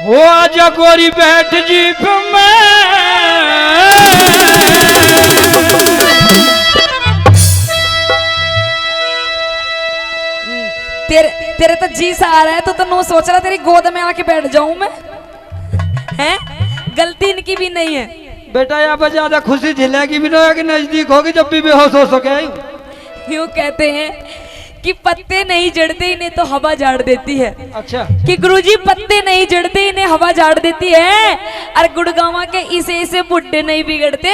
हो आजा गोरी बैठ जीप में। तेरे तो जी सा आ रहा है, तो नो सोच रहा तेरी गोद में आके बैठ जाऊं मैं। हैं? गलती इनकी भी नहीं है बेटा, यहाँ पर ज्यादा खुशी झिलेगी भी नहीं कि नजदीक होगी जब भी बेहोश हो सके। यूं कहते हैं कि पत्ते नहीं जड़ते इन्हें तो हवा झाड़ देती है। अच्छा, कि गुरुजी पत्ते नहीं जड़ते इन्हें हवा झाड़ देती है। और गुड़गांव के इसे बुड्ढे नहीं बिगड़ते,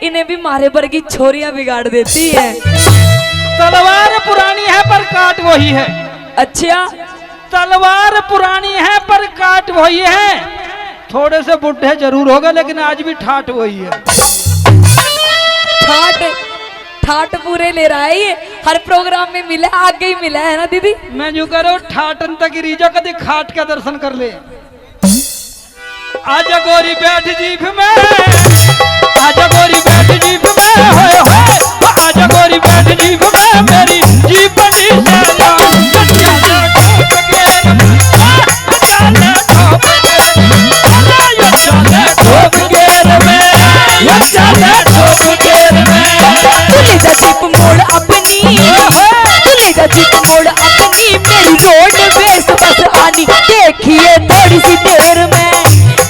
इन्हें भी मारे पर की छोरियां बिगाड़ देती है। तलवार पुरानी है पर काट वही है। अच्छा, तलवार पुरानी है पर काट वही है। थोड़े से बुढ़े जरूर होगा लेकिन आज भी ठाठ वही है। ठाट पूरे ले रहा है ये, हर प्रोग्राम में मिला, आगे ही मिला है ना दीदी। मैं यूं करो ठाटन तक रीजा कभी खाट का दर्शन कर ले। आजा गोरी बैठ जीप में, आजा गोरी बैठ जीप में, होए होए आजा गोरी बैठ जीप में, मेरी जीप बड़ी साला जीप मोड़ अपनी, जीप मोड़ अपनी, मेरी रोड बेस बस आनी। देखिए थोड़ी सी देर में,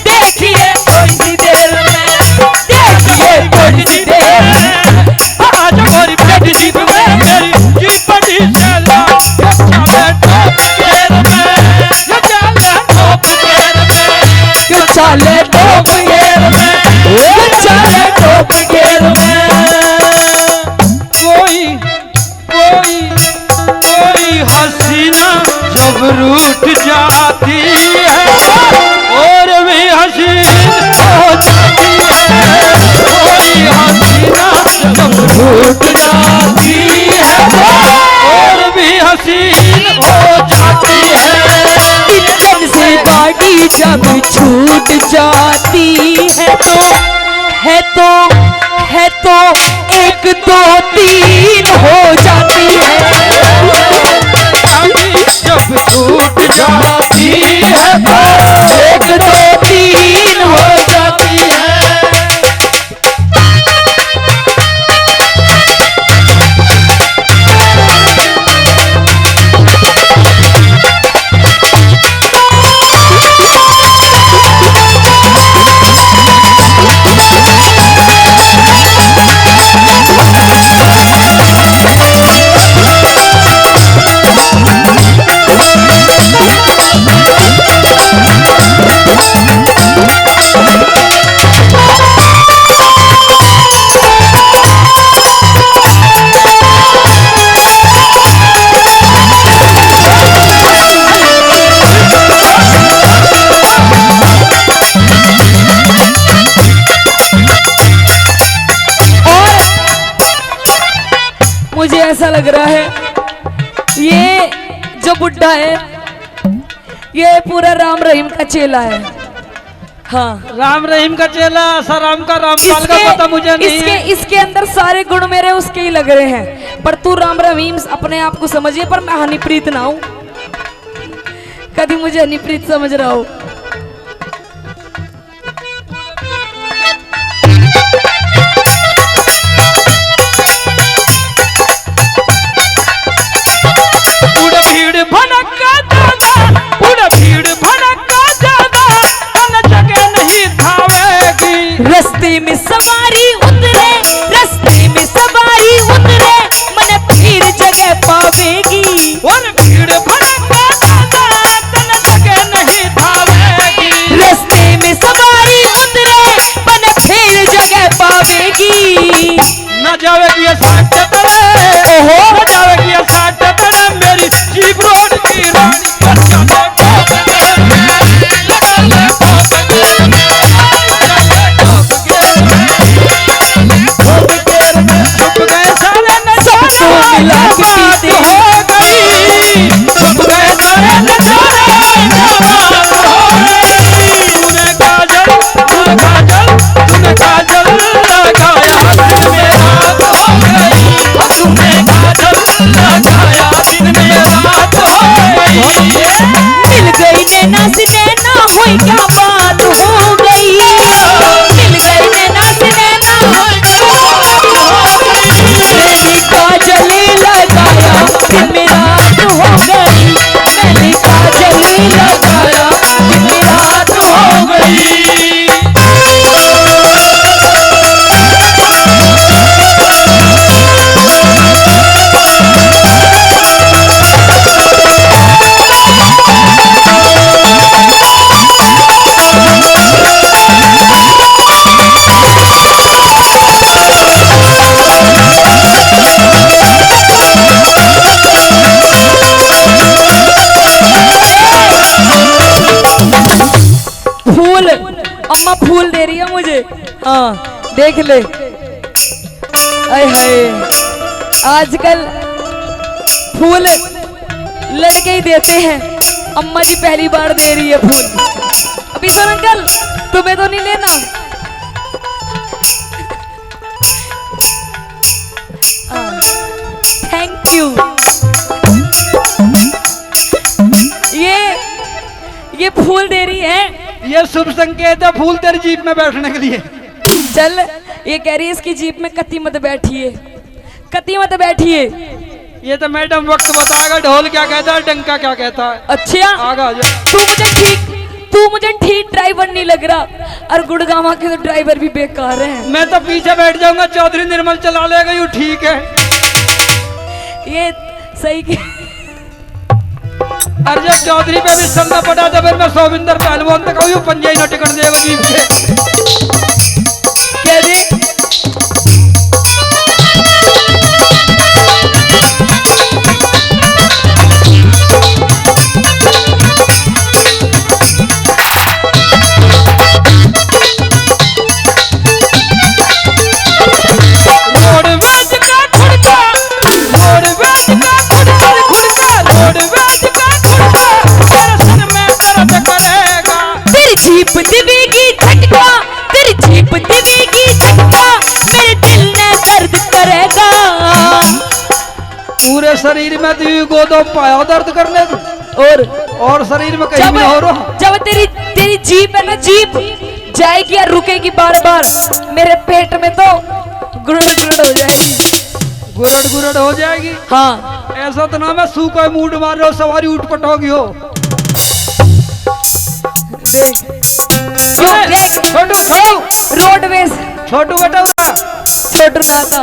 देखिए थोड़ी सी देर में, देखिए थोड़ी सी देर में। आजा गोरी बैठ जीप में, मेरी जीप बड़ी साला चाले टॉप गियर में, चाले टॉप गियर में। कोई हसीना जब रूठ जाती है और भी हसीन हो जाती है। कोई हसीना जब रूठ जाती है और भी हसीन हो जाती है। इंजन से गाड़ी जब छूट जाती है तो एक दो तीन हो जाती है। जब छूट जाती है तो एक दो तीन हो जाती है। मुझे ऐसा लग रहा है ये जो बुड्ढा है ये पूरा राम रहीम का चेला है। हाँ, राम रहीम का चेला, सराम का रामपाल का पता मुझे नहीं। इसके अंदर सारे गुण मेरे उसके ही लग रहे हैं। पर तू राम रहीम अपने आप को समझिए, पर मैं हनीप्रीत ना हूं। कभी मुझे हनीप्रीत समझ रहा हो। रस्ते में सवारी उतरे, रस्ते में सवारी उतरे, मन फिर जगह पावेगी। और भीड़ भड़का ज्यादा तन जगह नहीं धावेगी। रस्ते में सवारी उतरे, मन फिर जगह पावेगी। न जावेगी ये साठ तड़े, ओहो न जावेगी ये साठ तड़े, मेरी जीप रोड की रानी। क्या बात हो गई, मिल गए नैना से नैना हो गई, मैंने काजल लगाया दिल में रात हो गई, मैंने काजल लगाया दिल में रात हो गई। फूल, अम्मा फूल दे रही है मुझे। हाँ देख ले, आय हाय, आजकल फूल लड़के ही देते हैं, अम्मा जी पहली बार दे रही है फूल। अभी तो अंकल तुम्हें तो नहीं लेना। Thank you. ये फूल दे रही है, ये शुभ संकेत है फूल तेरी जीप में बैठने के लिए। चल, ये कह रही है इसकी जीप में कति मत बैठिए, कति मत बैठिए। ये तो मैडम वक्त बताएगा, ढोल क्या कहता है, डंका क्या कहता है। अच्छा आगा जा। तू मुझे ठीक ड्राइवर नहीं लग रहा, और गुड़गावा के तो ड्राइवर भी बेकार हैं। मैं तो पीछे बैठ जाऊंगा, चौधरी निर्मल चला लेगा, यू ठीक है। ये सही के अरे जब चौधरी पे भी संदा पड़ा था, फिर मैं सोविंदर पहलवान तक कहूँ पंजाई न टिकट देगा जीप के। कह दे जीप देवेगी झटका, तेरी जीप देवेगी झटका, मेरे दिल में दर्द करेगा। पूरे शरीर में दी गोदो पाया दर्द करने को, और शरीर में कहीं नहीं हो रहा। जब तेरी जीप है ना, जीप जाएगी और रुकेगी बार बार, मेरे पेट में तो गुरड़ गुरड़ हो जाएगी। गुरड़ गुरड़ हो जाएगी। हाँ ऐसा तो ना मैं सूखा मूड मार रहा हूँ, सवारी उठपट होगी हो। देख रोडवेज छोटू बेटा छोटू नाता।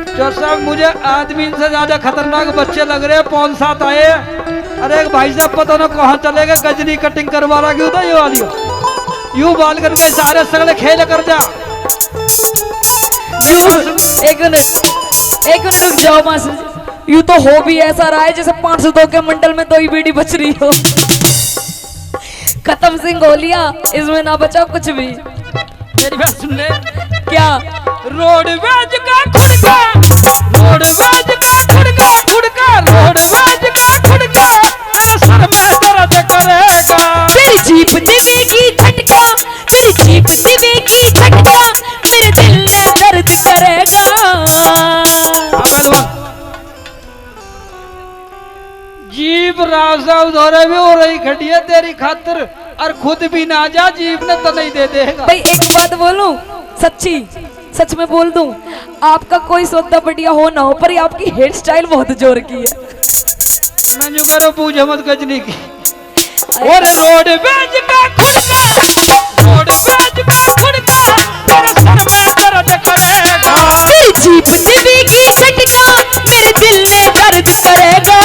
तो साहब मुझे आदमी से ज्यादा खतरनाक बच्चे लग रहे हैं, 5-7 आए। अरे भाई साहब पता ना कहाँ चले गए, गजनी कटिंग करवा रहा क्यों था ये वाली, यूं बाल करके सारे सगले खेल कर जा। एक मिनट रुक जाओ मास्टर, यूं तो हो भी ऐसा रहा है जैसे 502 के मंडल में 2 ही बीड़ी बच रही हो। खत्म सिंह गोलियां, इसमें ना बचा कुछ भी। मेरी बात सुन ले। क्या? रोडवेज का खुड़का, रोडवेज का खुड़का, खुड़का रोडवेज का खुड़का, तेरे सर में दर्द करेगा। तेरी जीप देवेगी झटका, तेरी जीप देवेगी झटका, मेरे दिल में दर्द करेगा। जीप राजा उधर भी हो रही खड़ी है तेरी खातिर, और खुद भी ना जा, जीप ने तो नहीं दे देगा। भाई एक बात बोलूं, सच में बोल दूं, आपका कोई सौदा बढ़िया हो ना हो, पर ये आपकी हेयर स्टाइल बहुत जोर की है। मैं जो करो पूछ मत गजनी की। और रोडवेज का खुड़का, रोडवेज का खुड़का, तेरे सर में दर्द करेगा। तेरी जीप देवेगी झटका, मेरे दिल में दर्द करेगा।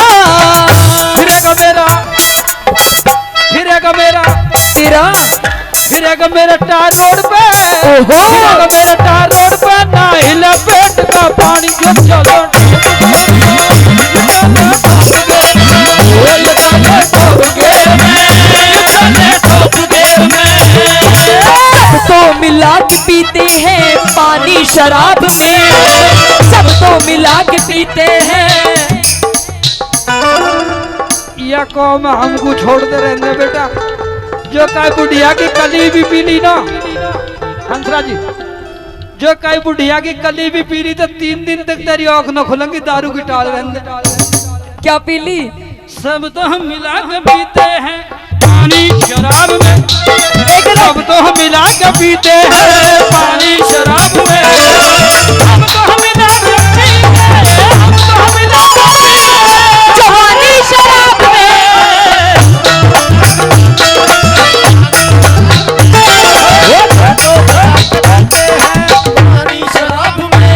फिरेगा मेरा, फिरेगा मेरा, फिरेगा मेरा टायर रोड पे, फिरेगा मेरा टायर रोड पे, ना हिला पेट का पानी जो चलो। सब तो मिला के पीते हैं पानी शराब में, सब तो मिला के पीते हैं। या कौम हमको छोड़ते रहने बेटा, जो काय बुढ़िया की कली भी पी ली ना हंसरा जी, जो काय बुढ़िया की कली भी पी ली तो 3 दिन तक तेरी आंख न खुलेंगी, दारू की टाल रहने। क्या पी ली? सब तो हम मिला के पीते हैं पानी शराब में अब तो हम मिला के पीते हैं, पानी शराब में अब तो हम मिला के पीते हैं, अब तो हम मिला के पीते हैं, जवानी शराब में। पानी शराब में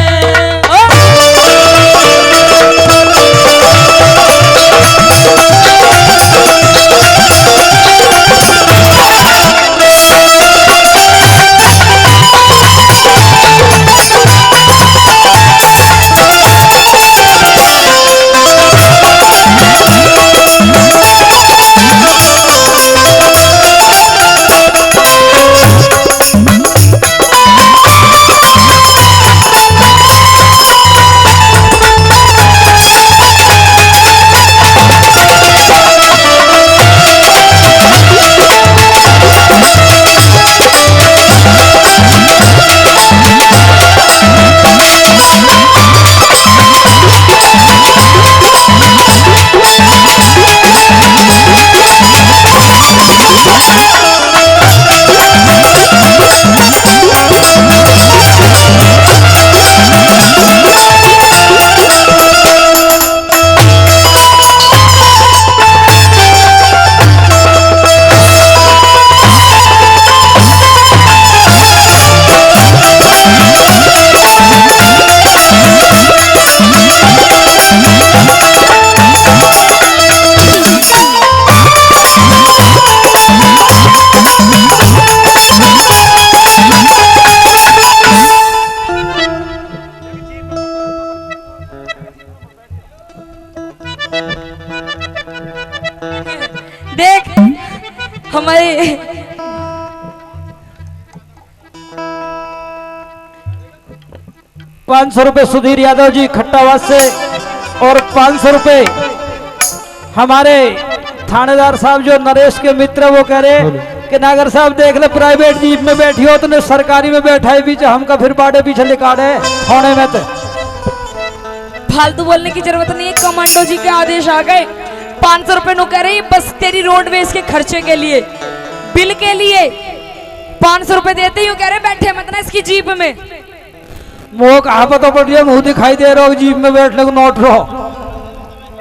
देख हमारे 500 रुपए सुधीर यादव जी खट्टावास से और 500 रुपए हमारे थानेदार साहब जो नरेश के मित्र वो कह रहे कि नागर साहब देख ले प्राइवेट जीप में बैठी हो तो सरकारी में बैठा है बीच हमका फिर बाड़े पीछे लिकाड़े थाने में तो फालतू बोलने की जरूरत नहीं है। कमांडो जी के आदेश आ गए। 500 रुपए नो कह रही बस तेरी रोडवेज के खर्चे के लिए, बिल के लिए 500 रुपए देते ही कह रहे बैठे मत ना इसकी जीप में। मुंह कहा पता पड़ रही है, मुंह दिखाई दे रहा हो जीप में बैठने को नोट रहो।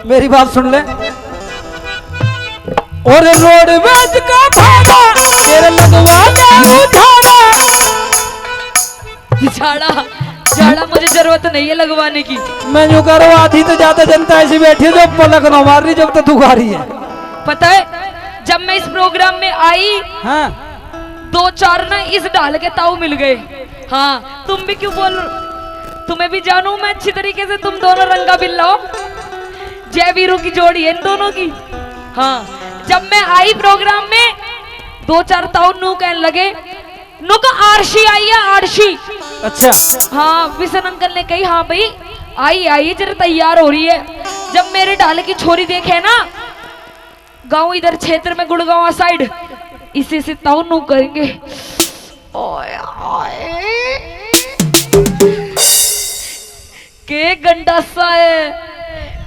मेरी बात सुन ले। और रोडवेज का भाड़ा तेरे लगवाना उठाना। झाड़ा झाड़ा मुझे जरूरत नहीं है लगवाने की। मैं यूं कह रहा हूं आधी तो ज्यादा जनता ऐसी बैठी है जो पलक न मार रही जब तक तू गा रही है। पता है जब मैं इस प्रोग्राम में आई हाँ 2-4 ना इस ढाल के ताऊ मिल गए। हाँ तुम भी क्यों बोल, तुम्हें भी जानू मैं अच्छी तरीके से। तुम दोनों रंगा बिल्ला हो, जय वीरू की जोड़ी है इन दोनों की। हाँ जब मैं आई प्रोग्राम में 2-4 ताऊ नू कहने लगे नु का आरशी आई है आरशी। अच्छा हाँ विशन अंकल ने कही हाँ भाई आई आई जरा तैयार हो रही है। जब मेरे ढाल की छोरी देखे ना गांव इधर क्षेत्र में गुड़गांव साइड इसे से ताऊ नू करेंगे। ओए ओए के गंडा सा है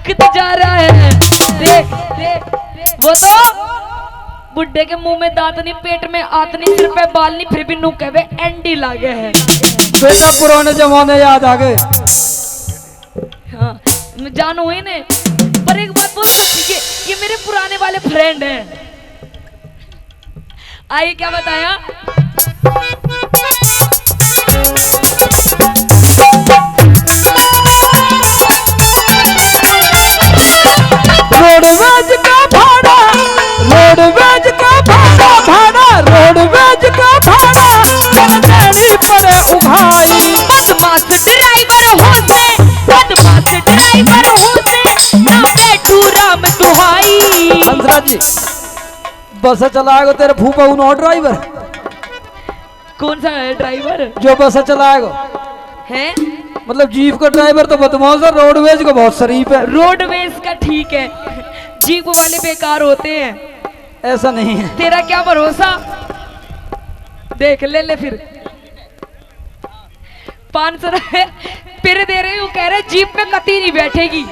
कित जा रहा है। देख देख वो तो बुड्ढे के मुंह में दांत नहीं, पेट में आत नहीं, सिर पे बाल नहीं, फिर भी नू कहवे एंडी लागे है। बेटा पुराने जमाने याद आ गए। हाँ मैं जानू ही ने, पर एक बात बोल ये मेरे पुराने वाले फ्रेंड हैं। आइए क्या बताया। रोडवेज का भाड़ा रोडवेज का भाड़ा भाड़ा रोडवेज का भाड़ा देनी पड़े उघाई। बदमाश ड्राइवर होते बदमाश ड्राइवर होते ना बैठू राम दुहाई। हंसराज जी बस चलाएगा तेरे फूफा उन ड्राइवर। कौन सा है ड्राइवर जो बस चलाएगा है? मतलब जीप का ड्राइवर तो बदमाश है, रोडवेज का बहुत शरीफ है। रोडवेज का ठीक है, जीप वाले बेकार होते हैं। ऐसा नहीं है। तेरा क्या भरोसा, देख ले ले फिर 500 रुपए फिर दे रहे हो, कह रहे जीप में कती नहीं बैठेगी।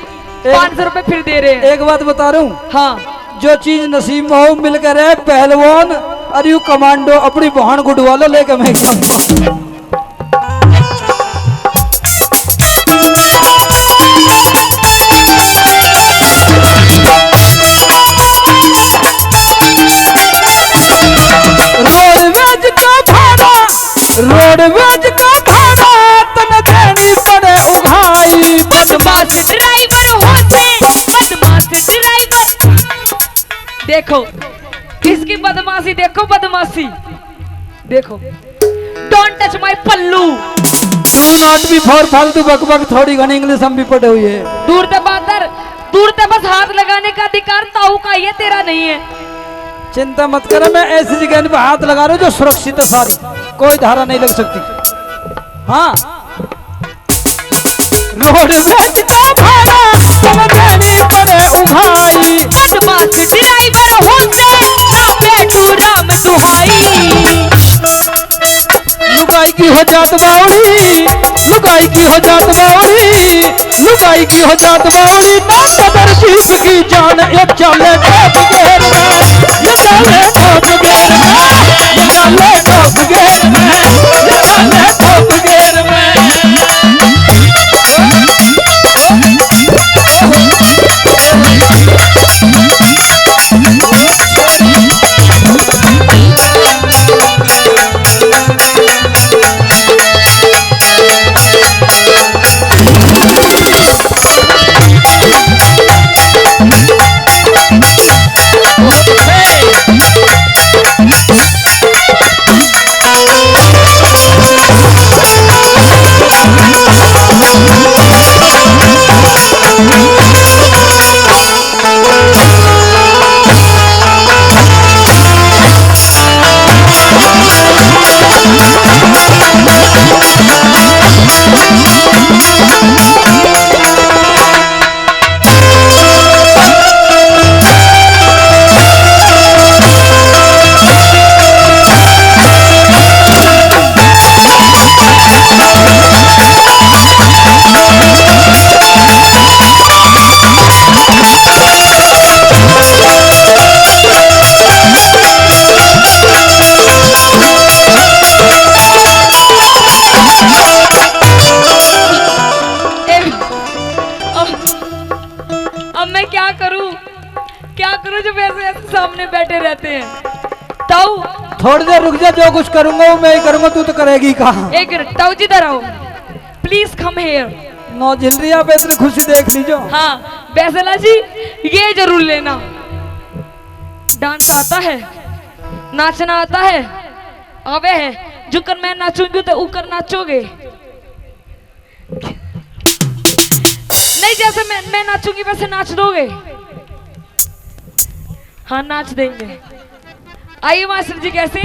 500 रुपए फिर दे रहे हैं। एक बात बता रहा हूँ, हाँ जो चीज नसीब में हो मिलकर है पहलवान और यू कमांडो अपनी बहन गुडवा लो लेके मैं रोडवेज का भाड़ा तन देनी पड़े उघाई बदमाश ड्राइवर होते बदमाश ड्राइवर। देखो इसकी बदमाशी, देखो बदमाशी देखो। Don't touch my pallu. Do not be for फालतू बकबक। थोड़ी घनी इंग्लिश हम भी पढ़े हुए है। दूर ते बातर, दूर ते बस हाथ लगाने का अधिकार ताऊ का ही है, तेरा नहीं है। चिंता मत करो, मैं ऐसी जगह पे हाथ लगा रहा हूँ जो सुरक्षित है, सारी कोई धारा नहीं लग सकती। हाँ रोडवेज का भाड़ा तुम देनी पड़े उघाई बदमाश ड्राइवर होते ना बेटू राम दुहाई। लुगाई की हो जात बावड़ी, लुगाई की हो जात बावड़ी, लुगाई की हो जात बावड़ी ना कदर जीप की जान ये चले ठोक गेर में, ये चले ठोक गेर में, ये चले ठोक गेर में, ये चले ठोक गेर में। सामने बैठे रहते हैं। ताऊ थोड़ी देर रुक जा, जो कुछ करूंगा वो मैं ही करूंगा, तू तो करेगी कहाँ। एक मिनट ताऊ जी इधर आओ, प्लीज कम हियर। नौ जिंदगी आप इतनी खुशी देख लीजो। हाँ बैसला जी ये जरूर लेना, डांस आता है, नाचना आता है, आवे है। जुकर मैं नाचूंगी तो ऊपर नाचोगे नहीं, जैसे मैं नाचूंगी वैसे नाच दोगे। हाँ नाच देंगे। आइए मास्टर जी कैसे।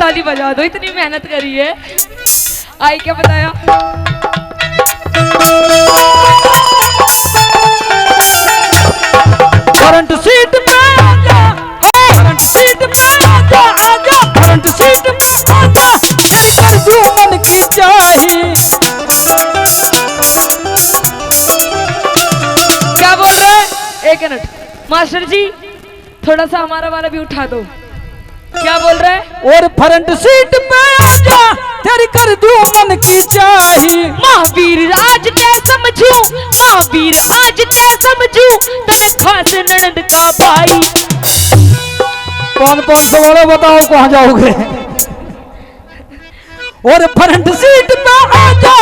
ताली बजा दो, इतनी मेहनत करी है। आई क्या बताया। फ्रंट सीट पे आजा, फ्रंट सीट पे आजा, आजा फ्रंट सीट पे आजा, कर जो मन की चाही। क्या बोल रहे हैं? एक मिनट मास्टर जी थोड़ा सा हमारा वाला भी उठा दो। क्या बोल रहा है? और फ्रंट सीट पे आजा तेरी कर दूं मन की चाही। महावीर आज ते समझू, महावीर आज ते समझू, तने खास ननद का भाई। 500 वाले बताओ कहाँ जाओगे? और फ्रंट सीट पे आजा,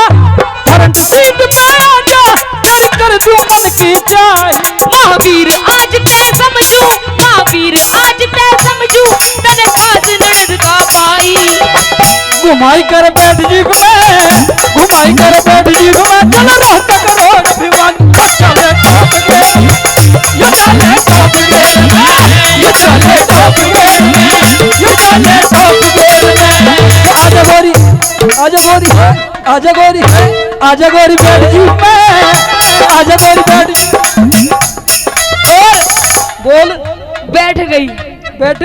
फ्रंट सीट पे आजा तेरी कर दूं मन की चाही। महावीर आज ते समझू, महावीर आज ते समझू, तने खास ननद का भाई। घुमाई कर बैठ जीप में, घुमाई कर बैठ जीप में, चल रोहतक रोड भिवानी, चले टॉप गेयर में, ये चले टॉप गेयर में, ये चले टॉप गेयर में, ये चले टॉप गेयर में। आजा गोरी, आजा गोरी, आजा गोरी, आजा गोरी बैठ जीप में, आजा गोरी बैठ। और बोल। बैठ गई, बैठ,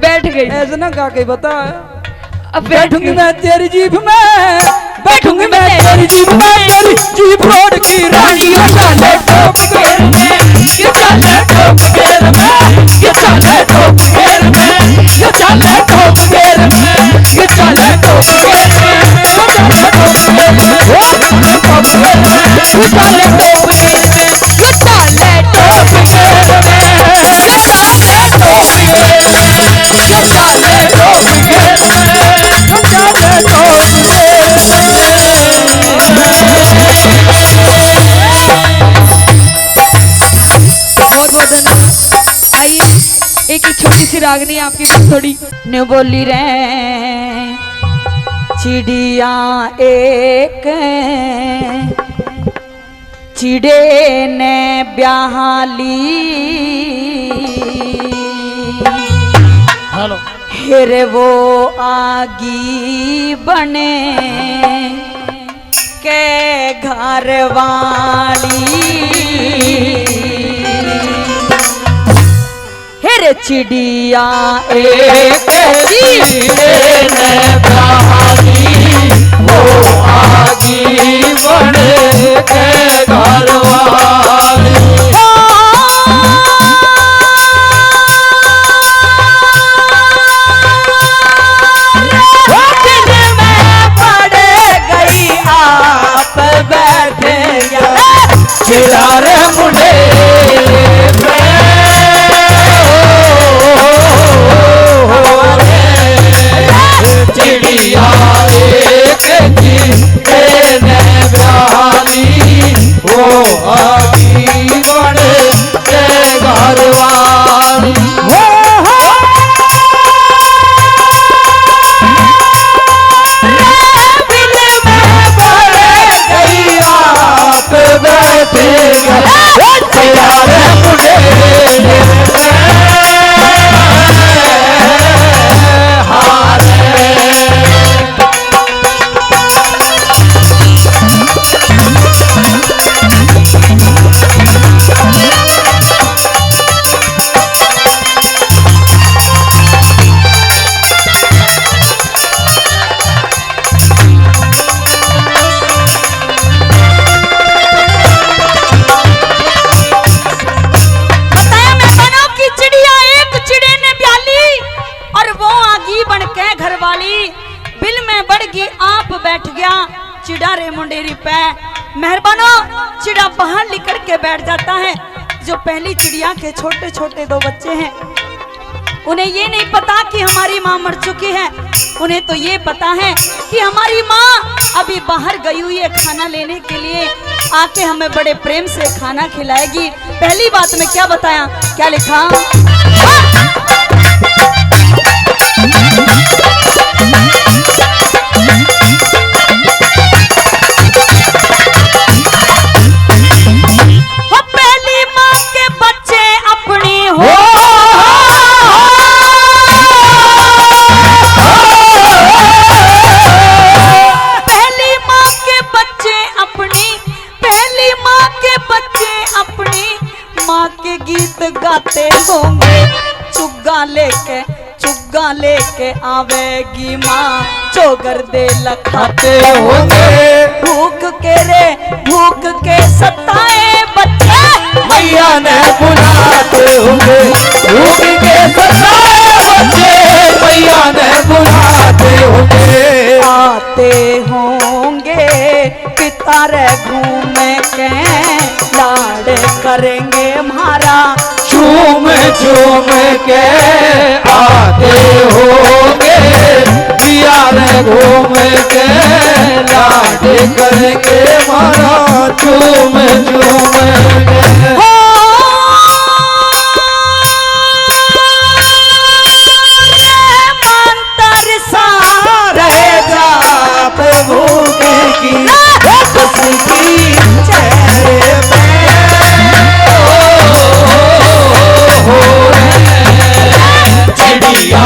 बैठ गई। ऐसे ना गा के बता। अब बैठूंगी मैं तेरी जीप में, बैठूंगी मैं तेरी जीप में, तेरी जीप रोड की रानी। ये चले टॉप गेयर में, ये चले टॉप गेयर में, ये चले टॉप गेयर में, ये चले टॉप गेयर में, ये चले टॉप गेयर में, ये चले टॉप गेयर में, ये चले टॉप गेयर में, ये चले टॉप गेयर में, ये चले टॉप गेयर में, ये चले टॉप गेयर में, ये चले टॉप गेयर में। बहुत बहुत धन्यवाद। आइए एक ही छोटी सी रागनी आपकी थोड़ी ने बोली रे चिड़िया एक चिड़े ने ब्याहली हेलो हेरे वो आगी बने के घर वाली। हेरे चिड़िया एक चिड़े ने ब्याहली, वो आगी बने के घर वाली। चिड़ारे मुंडे चिड़िया एक चिड़े ने ब्याहली, वो आगी बने के घर वाली। चिड़ारे मुंडेरी पे मेहरबानो चिड़ा बाहर निकल के बैठ जाता है। जो पहली चिड़िया के छोटे छोटे 2 बच्चे हैं, उन्हें ये नहीं पता कि हमारी माँ मर चुकी है। उन्हें तो ये पता है कि हमारी माँ अभी बाहर गई हुई है खाना लेने के लिए, आके हमें बड़े प्रेम से खाना खिलाएगी। पहली बात में क्या बताया, क्या लिखा, गाते होंगे चुग्गा लेके आवेगी माँ, चोगर दे लखाते होंगे। भूख के सताए बच्चे मैया ने बुलाते होंगे, भूख के सताए बच्चे करेंगे हमारा चूम चूम के आते होंगे यार घूम के लाड करेंगे मारा चूम चूम के हो मंतर सा रहे जा प्रभु की खुशी चेहरे पे चिड़िया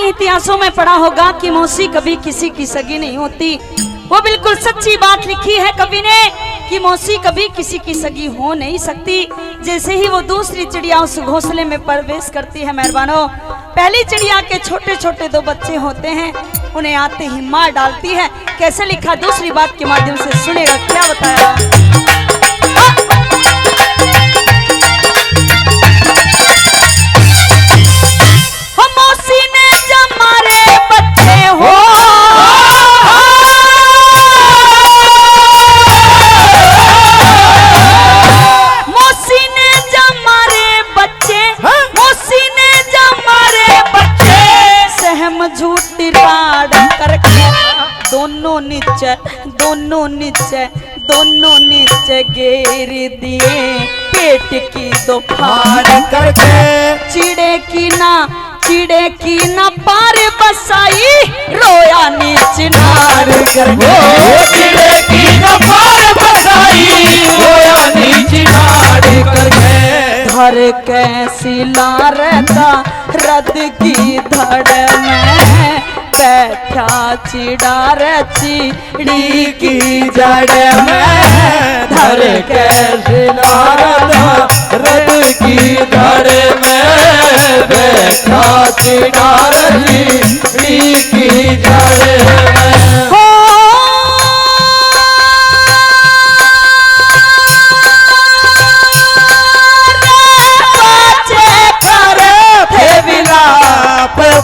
इतिहासों में पढ़ा होगा कि मौसी कभी किसी की सगी नहीं होती। वो बिल्कुल सच्ची बात लिखी है कवि ने कि मौसी कभी किसी की सगी हो नहीं सकती। जैसे ही वो दूसरी चिड़िया उस घोंसले में प्रवेश करती है मेहरबानों, पहली चिड़िया के छोटे छोटे 2 बच्चे होते हैं, उन्हें आते ही मार डालती है। कैसे लिखा दूसरी बात के माध्यम से सुनेगा, क्या बताया। मौसी ने जब मारे बच्चे हो, मौसी ने जब मारे बच्चे, मौसी ने जब मारे बच्चे, सहम झूठी राड करके दोनों नीचे दोनों नीचे दोनों नीचे गिर दिए। पेट की 2 फाड़ करके चिड़े की ना पार बसाई, रोया नीच नार करके। चिड़े की ना पार बसाई, रोया नीच नार करके। धर कैसी लारता रद की धड़ में, बैठा चिड़ार चिड़ी की जड़ में। धर कैसी लारता रद की धड़ में, बैठा चिड़ार चिड़ी की जड़ में। हो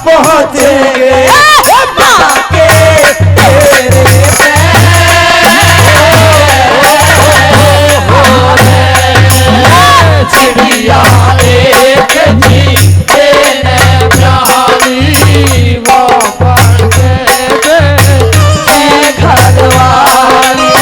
पहुँच गए माँ के तेरे चिड़िया एक जीते ने प्यारी, वो पढ़ के घरवाली।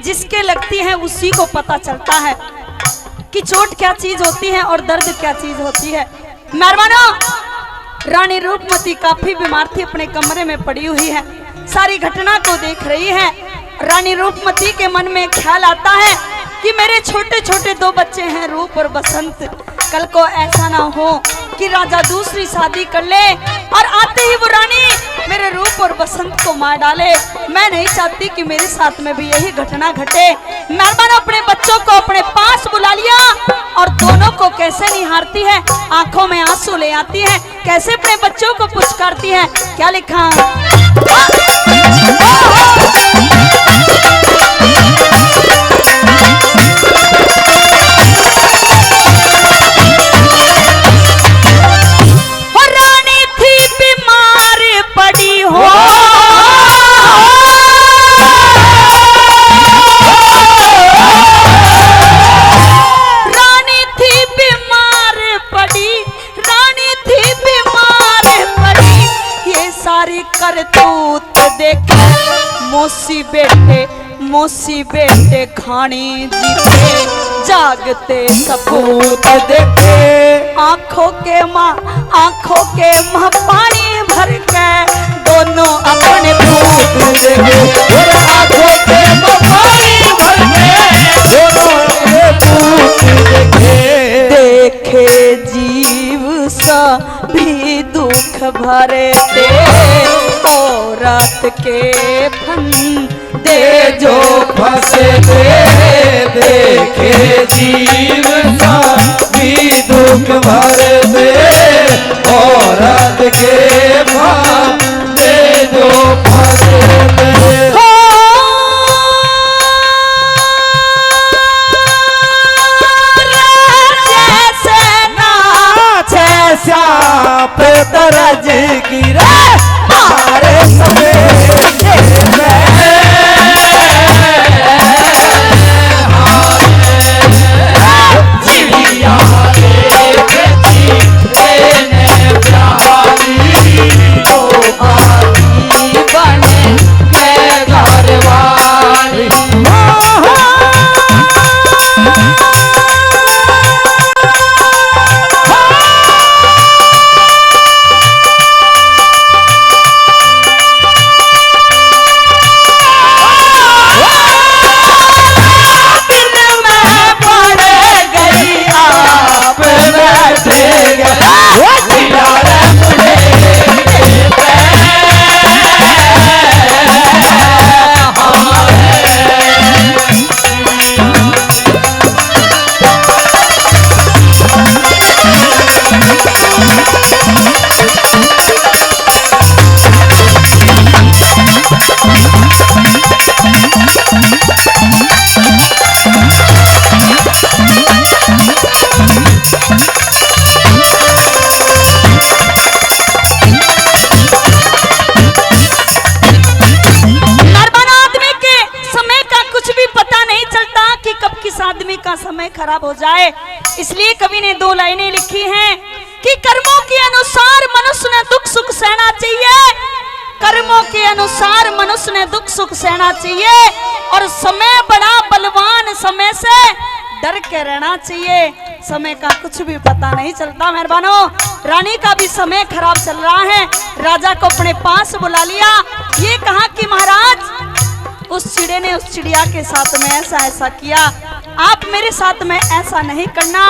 जिसके लगती है उसी को पता चलता है कि चोट क्या चीज होती है और दर्द क्या चीज होती है। मेहरबानों, रानी रूपमती काफी बीमार थी, अपने कमरे में पड़ी हुई है, सारी घटना को देख रही है। रानी रूपमती के मन में ख्याल आता है कि मेरे छोटे छोटे दो बच्चे हैं रूप और बसंत। कल को ऐसा ना हो कि राजा दूसरी शादी कर ले और आते ही वो रानी मेरे रूप और बसंत को मार डाले। मैं नहीं चाहती कि मेरे साथ में भी यही घटना घटे। मेहरबान अपने बच्चों को अपने पास बुला लिया और दोनों को कैसे निहारती है, आंखों में आंसू ले आती है, कैसे अपने बच्चों को पुचकारती है। क्या लिखा? मोसी बेटे खानी जी के जागते सपूत देखे, आंखों के माँ पानी भर के दोनों अपने भूत देखे, आंखों के माँ पानी भर के दोनों अपने भूत देखे। देखे जीव सा भी दुख भरे दे औरत के फन दे जो फंसे दे, देखे जीव सा भी दुख भर दे औरत के भाव दे जो फंसे दे। श्याप दरज गिरा हमारे सवेरे खराब हो जाए। इसलिए कवि ने दो लाइनें लिखी हैं कि कर्मों के अनुसार मनुष्य ने दुख सुख सहना चाहिए, कर्मों के अनुसार मनुष्य ने दुख सुख सहना चाहिए और समय बड़ा बलवान, समय से डर के रहना चाहिए। समय का कुछ भी पता नहीं चलता। मेहरबानो, रानी का भी समय खराब चल रहा है। राजा को अपने पास बुला लिया, ये कहा कि महाराज उस चिड़े ने उस चिड़िया के साथ में ऐसा किया, आप मेरे साथ में ऐसा नहीं करना।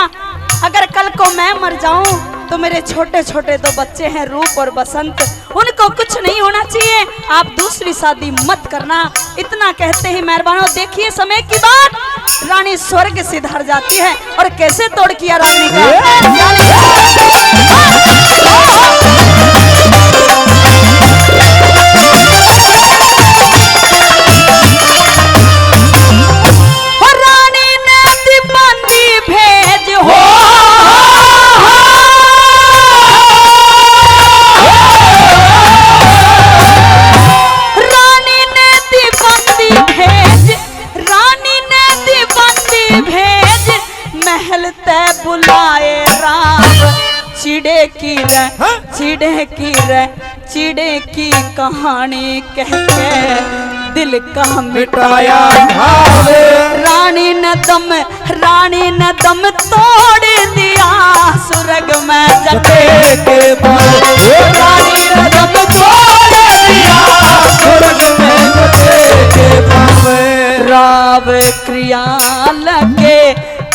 अगर कल को मैं मर जाऊं तो मेरे छोटे छोटे दो बच्चे हैं रूप और बसंत, उनको कुछ नहीं होना चाहिए, आप दूसरी शादी मत करना। इतना कहते ही मेहरबानो देखिए समय की बात, रानी स्वर्ग से धर जाती है और कैसे तोड़ किया रानी का। चिड़े की कहानी कह के दिल का मिटाया भाव, रानी ने दम तोड़ दिया स्वर्ग में जटे के बाद, रानी ने दम तोड़ दिया स्वर्ग में जटे के बाद। राव क्रिया लग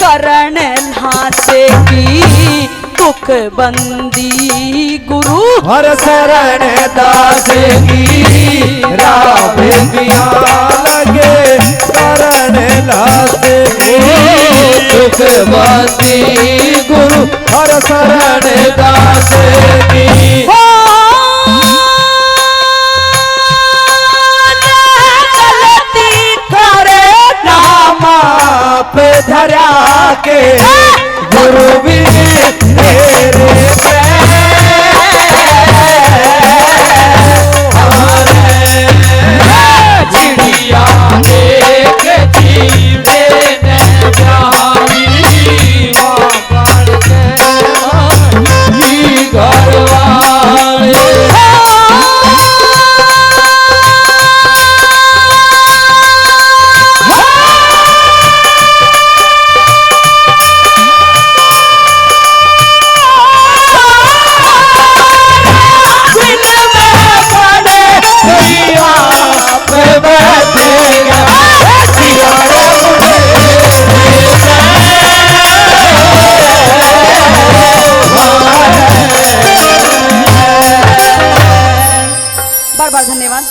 करण लाते की दुख बंदी गुरु हर शरण दास की राह दिया लगे शरण दास की दुख बंदी गुरु हर शरण दास की गलती करे पे धरा के गुरु भी तेरे चिड़िया देख जीवे ने जावी मां बन के घर वाले बार धन्यवाद।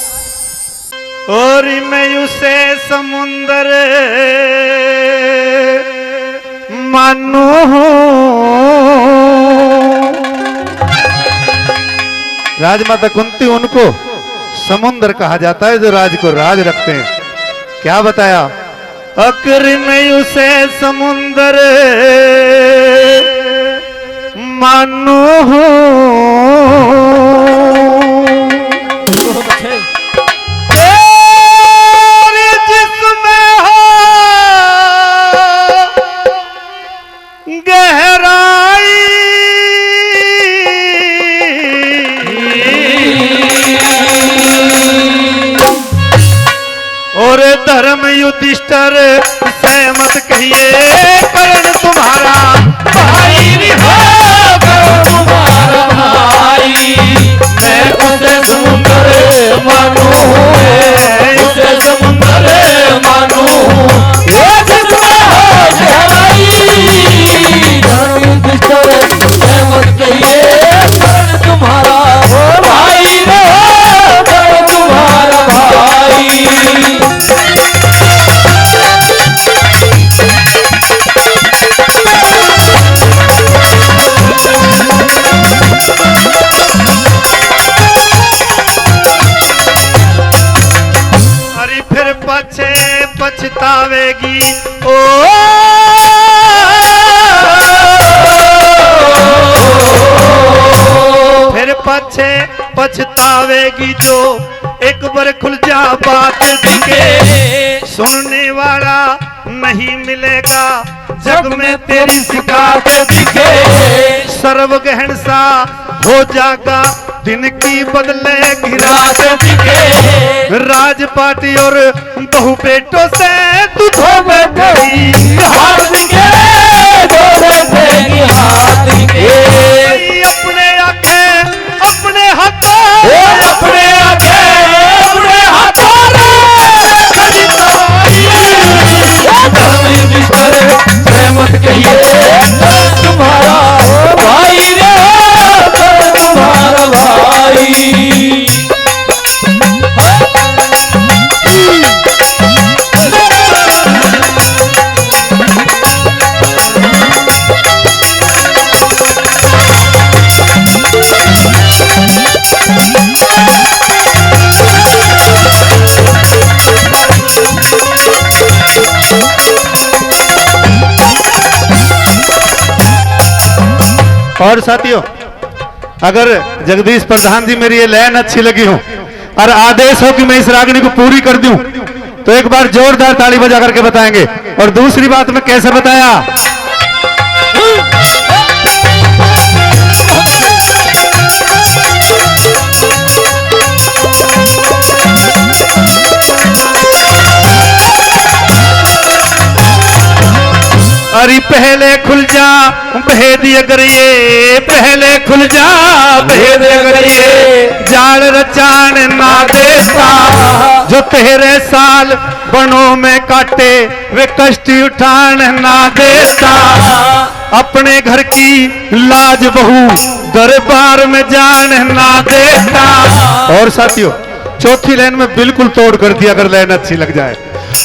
और मैं उसे समुंदर मानू राजमाता कुंती उनको समुंदर कहा जाता है जो राज को राज रखते हैं। क्या बताया? अकर मैं उसे समुंदर मानू धर्म युधिष्ठिर से मत कहिए कर्ण तुम्हारा भाई हो तुम्हारा भाई मैं उसे समुंदर मानू उसे समुंदर मानू युधिष्ठिर से मत कहिए कर्ण तुम्हारा भाई हो तुम्हारा भाई। अरे फिर पछतावेगी ओ फिर पछतावेगी जो एक बार खुल जा बात दिखे सुनने वाला नहीं मिलेगा जग में तेरी शिकायत दिखे सर्व गहन सा हो जागा दिन की बदले रात दिखे राजपाटी और बहु बेटों से तू धो गई हाथ दिखे हाथ दिखे अपने आगे अपने हाथों अपने आगे अपने हाथों मत कहिए तुम्हारा भाई रे तुम्हारा भाई। और साथियों अगर जगदीश प्रधान जी मेरी ये लाइन अच्छी लगी हो और आदेश हो कि मैं इस रागनी को पूरी कर दूं तो एक बार जोरदार ताली बजा करके बताएंगे। और दूसरी बात मैं कैसे बताया अरे पहले खुल जा भेद अगर ये, पहले खुल जा भेद अगर ये जाल रचान ना देता, जो तेरे साल बनों में काटे वे कष्ट उठान ना देता, अपने घर की लाज बहू दरबार में जान ना देता। और साथियों चौथी लाइन में बिल्कुल तोड़ कर दिया अगर लाइन अच्छी लग जाए।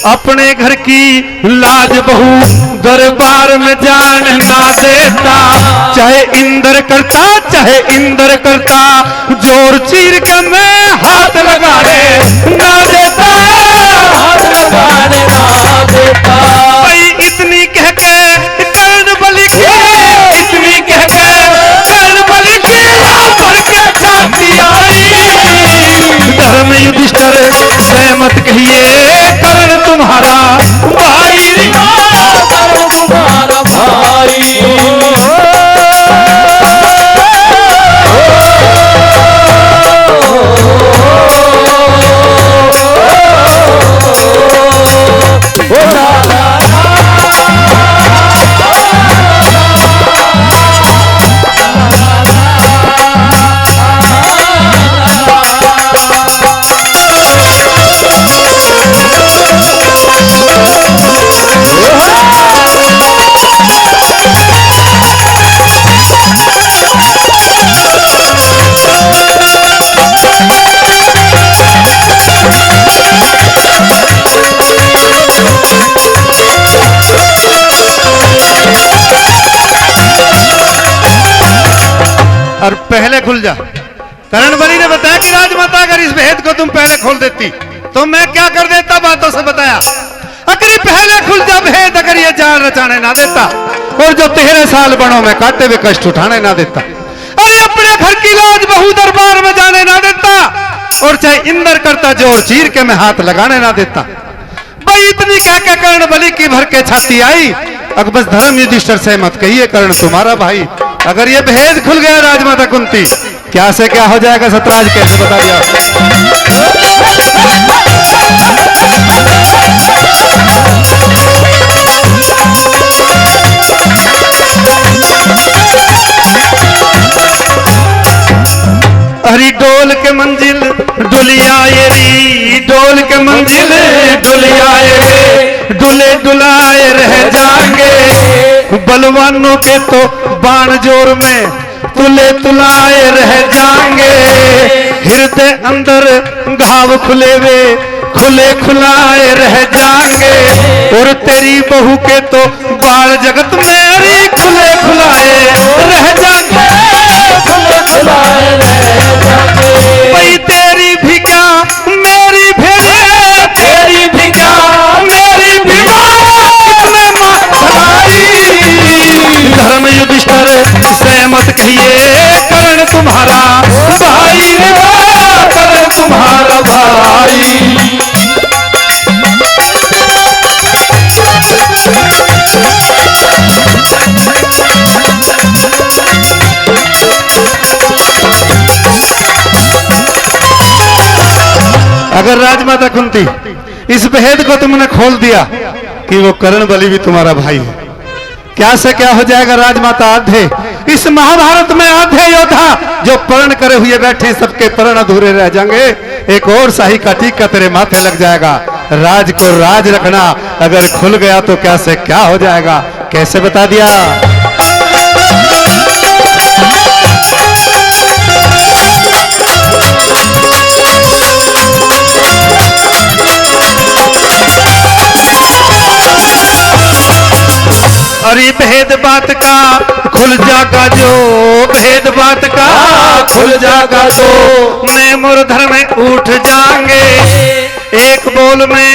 अपने घर की लाज बहू दरबार में जान ना देता, चाहे इंद्र करता चाहे इंद्र करता, जोर चीर के मैं हाथ लगाने ना देता, हाथ लगाने ना देता। भाई इतनी कह के कर्ण बलि की, इतनी कह के कर्ण बलि की भर के छाती आई। धर्म युधिष्ठिर सहमत कहिए कर्ण तुम्हारा भाई, कर्ण तुम्हारा भाई। और पहले खुल जा। कर्ण बलि ने बताया कि राजमाता अगर इस भेद को तुम पहले खोल देती तो मैं क्या कर देता, बातों से बताया। अगर पहले खुल जा भेद अगर ये जाल रचाने ना देता, और जो 13 साल बनों में काटे हुए कष्ट उठाने ना देता, अरे अपने घर की लाज बहू दरबार में जाने ना देता, और चाहे इंद्र करता जोर चीर के मैं हाथ लगाने ना देता। भाई इतनी कह के कर्ण बलि की भर के छाती आई। अब बस धर्म युधिष्ठिर से मत कहिए कर्ण तुम्हारा भाई। अगर ये भेद खुल गया राजमाता कुंती, क्या से क्या हो जाएगा सतराज कैसे बता दिया। हरी डोल के मंजिल डुलिया ये री, डोल के मंजिल डुलिया ये, डुले डुलाए रह जाएंगे, बलवानों के तो बाण जोर में तुले तुलाए रह जाएंगे, हृदय अंदर घाव खुले वे खुले खुलाए रह जाएंगे, और तेरी बहू के तो बाल जगत में खुले खुलाए रह जाएंगे, खुले खुलाए रह जाएंगे। भाई तेरी भी क्या मेरी भेड़िए, तेरी भी क्या मेरी धर्म युधिष्ठिर सहमत कहिए कर्ण तुम्हारा भाई, कर्ण तुम्हारा भाई। अगर राजमाता कुंती इस भेद को तुमने खोल दिया कि वो कर्ण बलि भी तुम्हारा भाई है, क्या से क्या हो जाएगा राजमाता आधे। इस महाभारत में आधे योद्धा जो प्रण करे हुए बैठे सबके प्रण अधूरे रह जाएंगे। एक और शाही का टीका तेरे माथे लग जाएगा। राज को राज रखना अगर खुल गया तो क्या से क्या हो जाएगा, कैसे बता दिया। अरे भेद बात का खुल जागा जो, भेद बात का खुल जागा तो मैं मुरधर में उठ जाएंगे। एक बोल में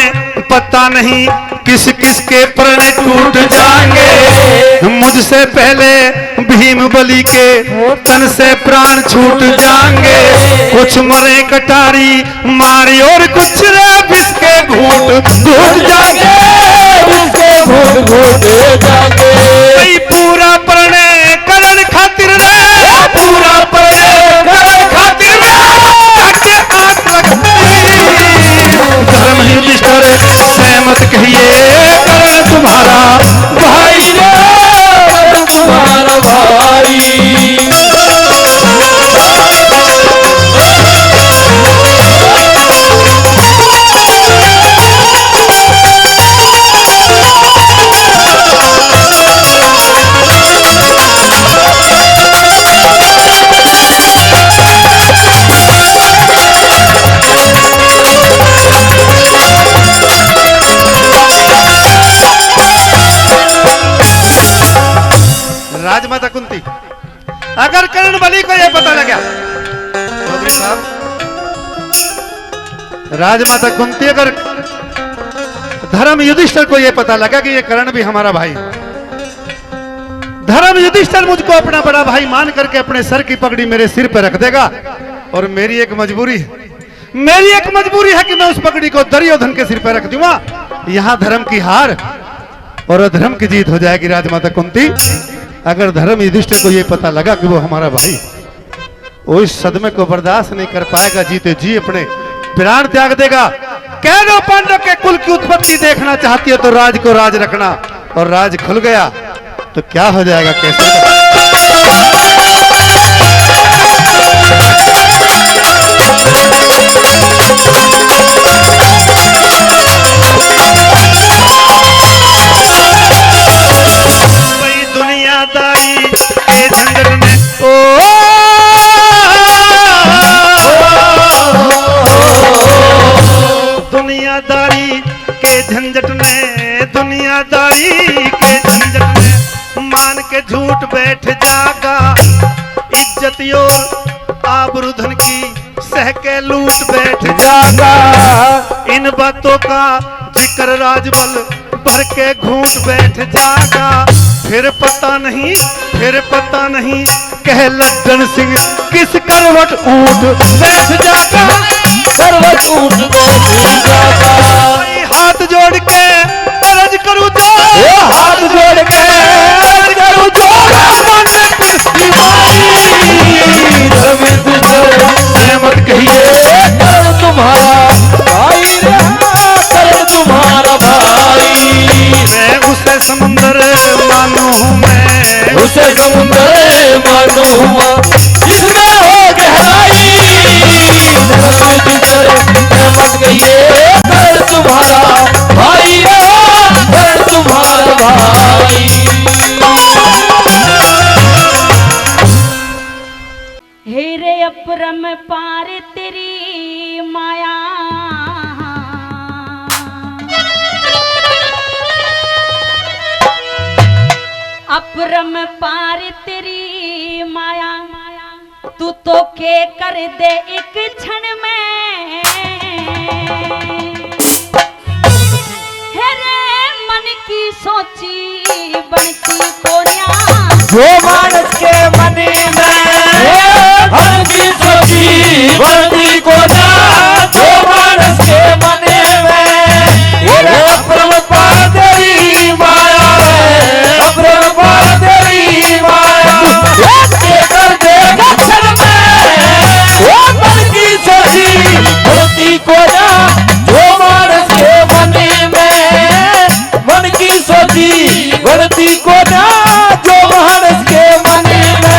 पता नहीं किस किस के प्रण टूट जाएंगे। मुझसे पहले भीम बलि के तन से प्राण छूट जाएंगे। कुछ मरे कटारी मारी और कुछ रे बिस्के घूट घूट जाएंगे, बिस्के घूट घूट जाएंगे। पूरा प्रणय करण खातिर रे, पूरा प्रणय करण खातिर धर्म युधिष्ठिर सहमत कहिए करण तुम्हारा भाई रे, राजमाता कुंती, अगर कर्ण बलि को यह पता लगा, चौधरी साहब, राजमाता कुंती, अगर धर्म युधिष्ठिर को यह पता लगा कि ये कर्ण भी हमारा भाई, धर्म युधिष्ठिर मुझको अपना बड़ा भाई मान करके अपने सर की पगड़ी मेरे सिर पर रख देगा, और मेरी एक मजबूरी है कि मैं उस पगड़ी को दुर्योधन के सिर पर रख दूंगा। यहां धर्म की हार और अधर्म की जीत हो जाएगी। राजमाता कुंती, अगर धर्म युधिष्ठिर को यह पता लगा कि वो हमारा भाई, वो इस सदमे को बर्दाश्त नहीं कर पाएगा, जीते जी अपने प्राण त्याग देगा। कह दो पांडव के कुल की उत्पत्ति देखना चाहती है तो राज को राज रखना, और राज खुल गया तो क्या हो जाएगा, कैसे दुनियादारी के झंझट में दुनियादारी के झंझट में, दुनियादारी के झंझट में मान के झूठ बैठ जागा, इज्जत और आबरूधन की सह के लूट बैठ जागा। इन बातों का जिक्र राजबल भर के घूट बैठ जागा। फिर पता नहीं कह लड्डन सिंह किस करवट ऊंट बैठ जागा, करवट ऊंट बैठ जागा। हाथ जोड़ के अर्ज करूं तो, हाथ जोड़ के अर्ज करूं तो, मत कहिए कर तुम्हारा भाई, कर तुम्हारा भाई। मैं उसे समुंदर मानू हूँ, मैं उसे समुंदर मानू हूँ, जिसमें हो गहराई। मत कहिए कर तुम्हारा भाई, कर तुम्हारा भाई। हेरे अपरम पार तेरी माया, अपरम पार तेरी माया, तू तो के कर दे एक क्षण में। हेरे मन की सोची बनती कोन्या, जो मानस के मन में मन की सोची बनती कोन्या, जो मानस के मन में। ये अपरम पार तेरी माया है, अपरम पार तेरी माया, के कर देगा क्षण में। वो मन की सोची बनती कोन्या, जो मानस के मन में। मन की सोची बनती कोन्या, जो मानस के मन में।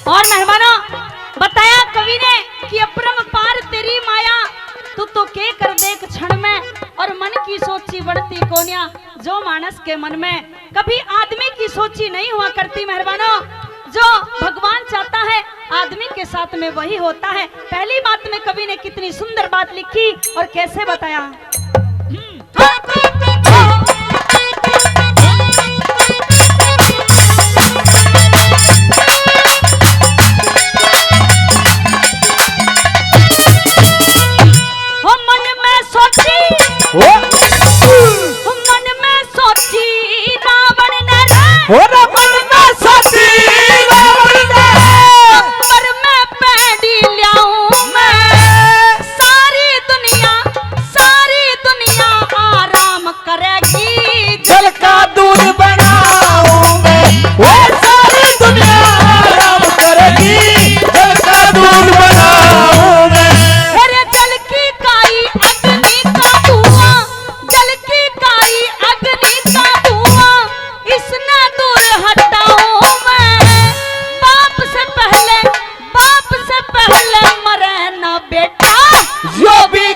और मेहमानों, बताया कवि ने कि अपरम पार तेरी माया, तू तो के कर देख क्षण में। और मन की सोची बढ़ती कोन्या, जो मानस के मन में। कभी आदमी की सोची नहीं हुआ करती मेहरबानों, जो भगवान चाहता है आदमी के साथ में वही होता है। पहली बात में कवि ने कितनी सुंदर बात लिखी और कैसे बताया।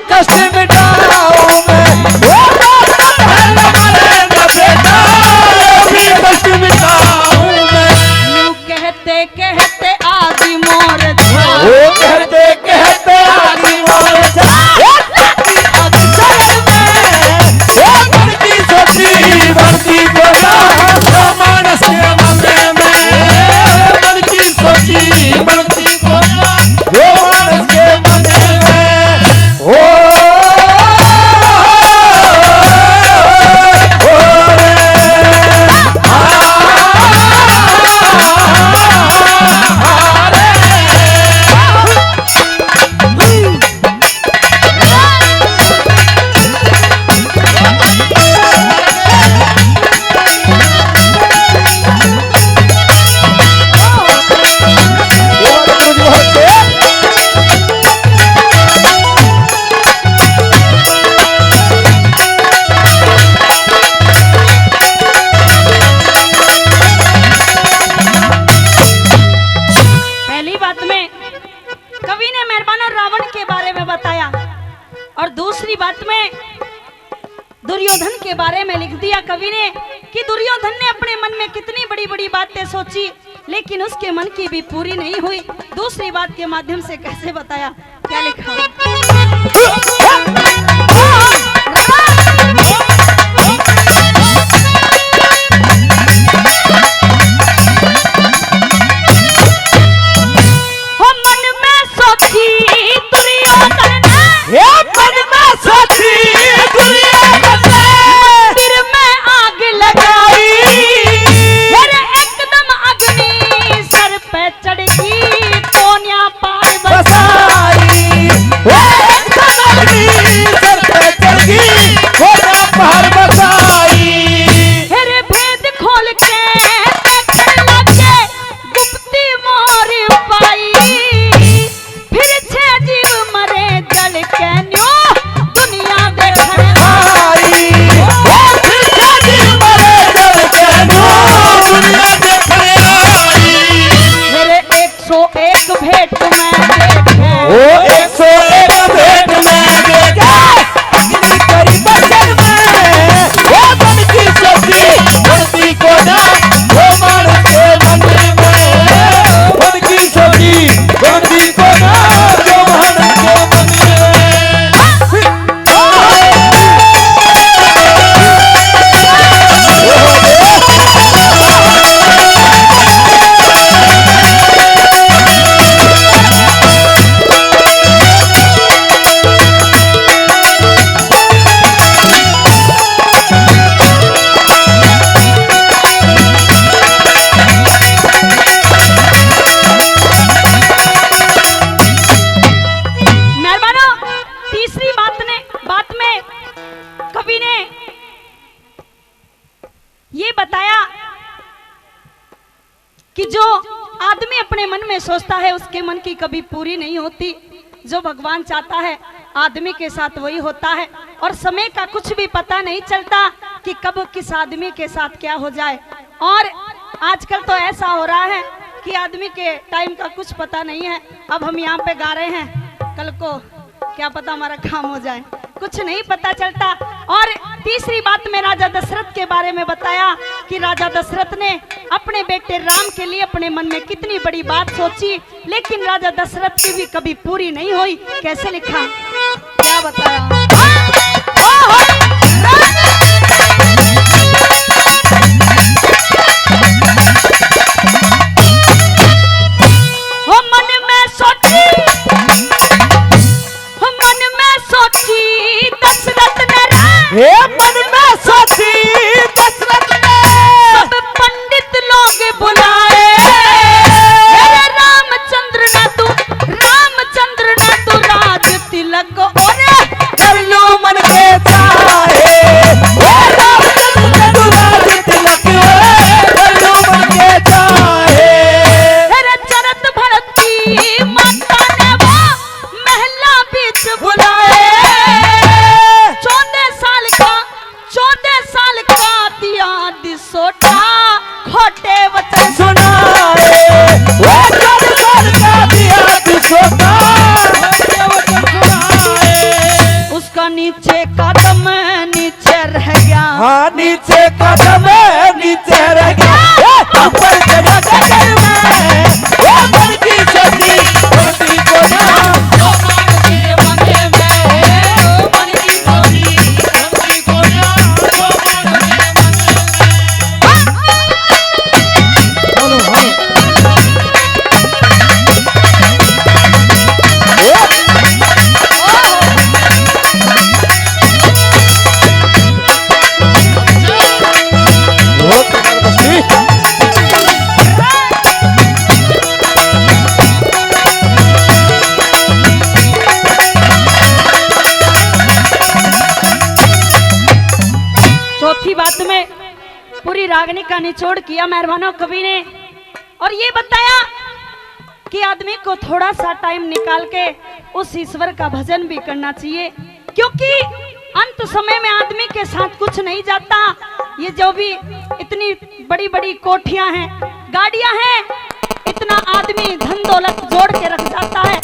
कष्ट मिटाऊं मैं, वो पहले मरे न बेटा। दिया कवि ने कि दुर्योधन ने अपने मन में कितनी बड़ी बड़ी बातें सोची, लेकिन उसके मन की भी पूरी नहीं हुई। दूसरी बात के माध्यम से कैसे बताया, क्या लिखा? कि जो आदमी अपने मन में सोचता है उसके मन की कभी पूरी नहीं होती। जो भगवान चाहता है आदमी के साथ वही होता है, और समय का कुछ भी पता नहीं चलता कि कब किस आदमी के साथ क्या हो जाए। और आजकल तो ऐसा हो रहा है कि आदमी के टाइम का कुछ पता नहीं है। अब हम यहाँ पे गा रहे हैं, कल को क्या पता हमारा काम हो जाए, कुछ नहीं पता चलता। और तीसरी बात में राजा दशरथ के बारे में बताया कि राजा दशरथ ने अपने बेटे राम के लिए अपने मन में कितनी बड़ी बात सोची, लेकिन राजा दशरथ की भी कभी पूरी नहीं हुई। कैसे लिखा, क्या बताया? मन में सोची दशरथ ने सब पंडित लोग बुलाए, रामचंद्र न तू राज तिलक और कर लो मन के चाहे, रामचंद्र तू राज तिलक कर लो मन के चाहे। चरत भरती माता ने वो महला बीच बुलाए, 14 साल का दिया दिसोटा खोटे वचन सुनाए, 14 साल का दिया दिसोटा खोटे वचन सुनाए। उसका नीचे कदम नीचे रह गया, हाँ नीचे कदम नीचे रह गया, ऊपर चढ़ा कदम में वो मन की सोची सोची को ना पूरी रागनी का निचोड़ किया मेहरबानों कवि ने, और ये बताया कि आदमी को थोड़ा सा टाइम निकाल के उस ईश्वर का भजन भी करना चाहिए, क्योंकि अंत समय में आदमी के साथ कुछ नहीं जाता। ये जो भी इतनी बड़ी बड़ी कोठियां हैं, गाड़ियां हैं, इतना आदमी धन दौलत जोड़ के रख जाता है।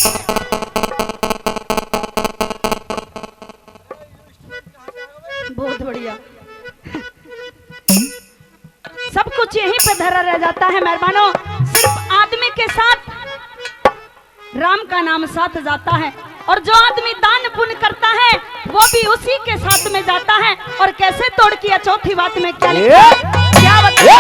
बहुत बढ़िया सब कुछ यहीं पे धरा रह जाता है मेहरबानों। सिर्फ आदमी के साथ राम का नाम साथ जाता है, और जो आदमी दान पुण्य करता है वो भी उसी के साथ में जाता है। और कैसे तोड़ किया चौथी बात में क्या लिखा है? क्या बताया?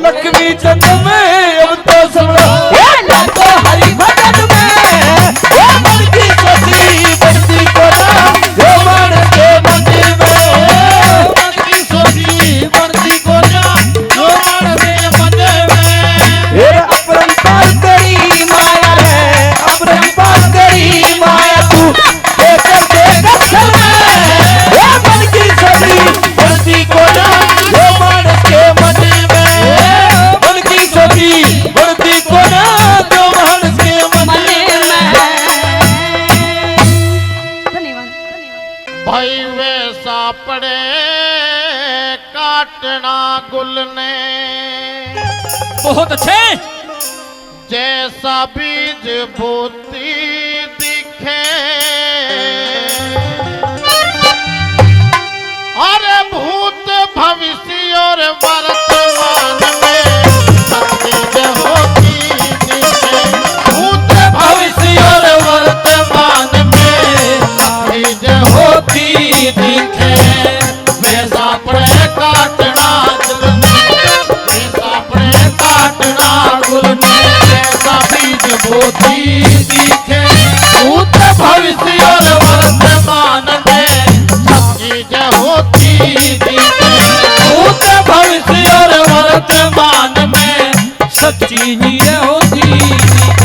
लक्ष्मी चंद में अब तो संभलो, लाखों हरि भजन में मन की सोची बस्ती को नाम जो मन के मंदिर में, मन की सोची बस्ती को नाम जो मन के मंदिर में। ये अपरंपार तेरी माया है, अपरंपार तेरी माया तू देकर देख असल में, मन की सोची बस्ती को नाम जो मन के मंदिर में, बढ़ती को ना जो महल के मने में। धन्यवाद। भाई वैसा पड़े काटना गुल ने, बहुत अच्छे। जैसा बीज बोती दिखे, अरे भूत भविष्य और वर्तमान में होती दिखे, भूत भविष्य और वर्तमान में होती दिखे। वैसा पड़े काटना गुल में, वैसा पड़े काटना गुल में, वैसा बीज बोती दिखे, भूत भविष्य और वर्तमान में चीज होती दिखे, भूत भविष्य और वर्तमान में सच्ची ही होती दिखे।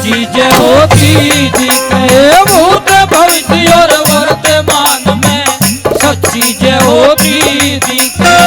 सच्ची जय होती दिखे भूत भविष्य और वर्तमान में सच्ची जय होती दिखे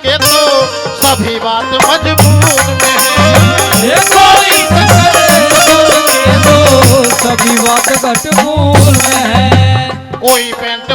सभी बात मजबूर में है सभी बात घटमूल में है कोई पेंट